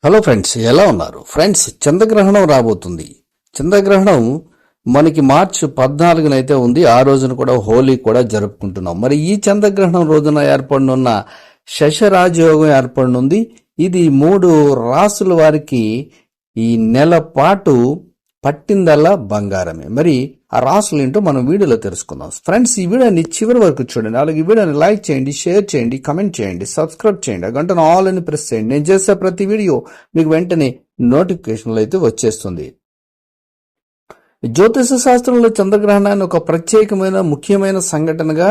Hello friends, ఎలా ఉన్నారు friends? చంద్రగ్రహణం రాబోతుంది. చంద్రగ్రహణం మనకి మార్చి 14 ఉంది. ఆ రోజున కూడా హోలీ కూడా జరుపుకుంటున్నాం. మరి ఈ చంద్రగ్రహణం రోజున ఏర్పడనున్న శశరాజయోగం ఏర్పడనుంది. ఇది 3 రాసుల వారికి ఈ నెల పాటు పట్టిందల్లా బంగారమే. మరి ఆ రాసులు ఏంటో మనం వీడియోలో తెలుసుకుందాం. ఫ్రెండ్స్, ఈ వీడియోని చివరి వరకు చూడండి. అలాగే ఈ వీడియోని లైక్ చేయండి, షేర్ చేయండి, కమెంట్ చేయండి, సబ్స్క్రైబ్ చేయండి, గంటను ఆల్ అని ప్రెస్ చేయండి. నేను చేసే ప్రతి వీడియో మీకు వెంటనే నోటిఫికేషన్లు అయితే వచ్చేస్తుంది. జ్యోతిష శాస్త్రంలో చంద్రగ్రహణాన్ని ఒక ప్రత్యేకమైన ముఖ్యమైన సంఘటనగా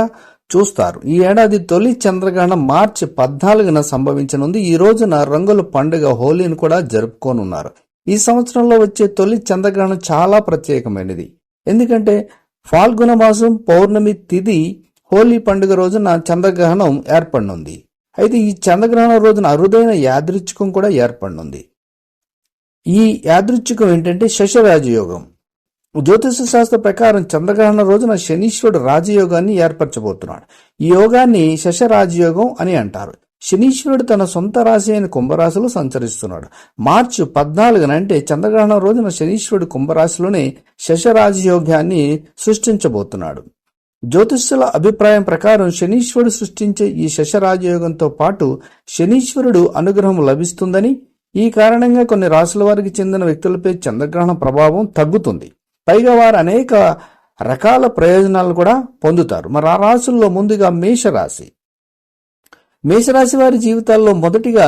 చూస్తారు. ఈ ఏడాది తొలి చంద్రగ్రహణం మార్చి 14 సంభవించనుంది. ఈ రోజున రంగుల పండుగ హోలీని కూడా జరుపుకోనున్నారు. ఈ సంవత్సరంలో వచ్చే తొలి చంద్రగ్రహణం చాలా ప్రత్యేకమైనది. ఎందుకంటే ఫాల్గుణ మాసం పౌర్ణమి తిథి హోలీ పండుగ రోజున చంద్రగ్రహణం ఏర్పడనుంది. అయితే ఈ చంద్రగ్రహణం రోజున అరుదైన యాదృచ్ఛికం కూడా ఏర్పడనుంది. ఈ యాదృచ్ఛికం ఏంటంటే శశరాజయోగం. జ్యోతిష శాస్త్ర ప్రకారం చంద్రగ్రహణ రోజున శనీశ్వరుడు రాజయోగాన్ని ఏర్పరచబోతున్నాడు. ఈ యోగాన్ని శశరాజయోగం అని అంటారు. శనీశ్వరుడు తన సొంత రాశి అయిన కుంభరాశిలో సంచరిస్తున్నాడు. మార్చి 14 అంటే చంద్రగ్రహణం రోజున శనీశ్వరుడు కుంభరాశిలోనే శశరాజయోగాన్ని సృష్టించబోతున్నాడు. జ్యోతిష్యుల అభిప్రాయం ప్రకారం శనీశ్వరుడు సృష్టించే ఈ శశరాజయోగంతో పాటు శనీశ్వరుడు అనుగ్రహం లభిస్తుందని, ఈ కారణంగా కొన్ని రాశుల వారికి చెందిన వ్యక్తులపై చంద్రగ్రహణ ప్రభావం తగ్గుతుంది. పైగా వారు అనేక రకాల ప్రయోజనాలు కూడా పొందుతారు. మరి ఆ రాశుల్లో ముందుగా మేషరాశి. మేషరాశి వారి జీవితాల్లో మొదటిగా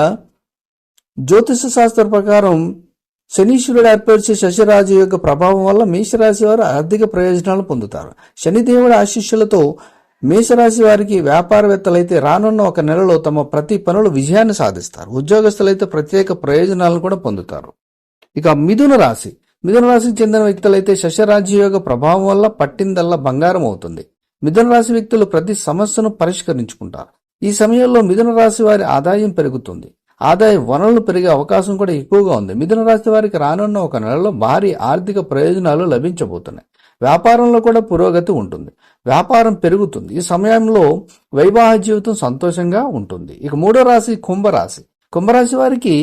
జ్యోతిష శాస్త్ర ప్రకారం శనీశ్వరుడు ఏర్పరిచే శశరాజ యొక్క ప్రభావం వల్ల మేషరాశి వారు ఆర్థిక ప్రయోజనాలు పొందుతారు. శనిదేవుడి ఆశీస్సులతో మేషరాశి వారికి వ్యాపారవేత్తలైతే రానున్న ఒక నెలలో తమ ప్రతి పనులు విజయాన్ని సాధిస్తారు. ఉద్యోగస్తులైతే ప్రత్యేక ప్రయోజనాలను కూడా పొందుతారు. ఇక మిథున రాశి. మిథున రాశికి చెందిన వ్యక్తులైతే శశరాజయోగ ప్రభావం వల్ల పట్టిందల్లా బంగారం అవుతుంది. మిథున రాశి వ్యక్తులు ప్రతి సమస్యను పరిష్కరించుకుంటారు. ఈ సమయంలో మిథున రాశి వారి ఆదాయం పెరుగుతుంది. ఆదాయ వనరులు పెరిగే అవకాశం కూడా ఎక్కువగా ఉంది. మిథున రాశి వారికి రానున్న ఒక నెలలో భారీ ఆర్థిక ప్రయోజనాలు లభించబోతున్నాయి. వ్యాపారంలో కూడా పురోగతి ఉంటుంది. వ్యాపారం పెరుగుతుంది. ఈ సమయంలో వైవాహ జీవితం సంతోషంగా ఉంటుంది. ఇక 3వ రాశి కుంభరాశి. కుంభరాశి వారికి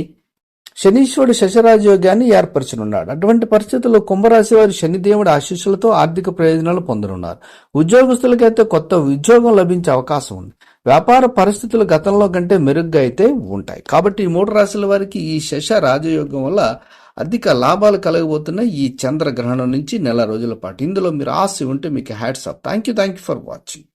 శనీశ్వరుడు శశరాజయోగాన్ని ఏర్పరచనున్నాడు. అటువంటి పరిస్థితుల్లో కుంభరాశి వారి శనిదేవుడి ఆశీస్సులతో ఆర్థిక ప్రయోజనాలు పొందనున్నారు. ఉద్యోగస్తులకైతే కొత్త ఉద్యోగం లభించే అవకాశం ఉంది. వ్యాపార పరిస్థితులు గతంలో కంటే మెరుగ్గా అయితే ఉంటాయి. కాబట్టి ఈ 3 రాశుల వారికి ఈ శశ రాజయోగం వల్ల అధిక లాభాలు కలగబోతున్నాయి ఈ చంద్రగ్రహణం నుంచి నెల రోజుల పాటు. ఇందులో మీరు ఆశ ఉంటే మీకు hats off. Thank you for watching.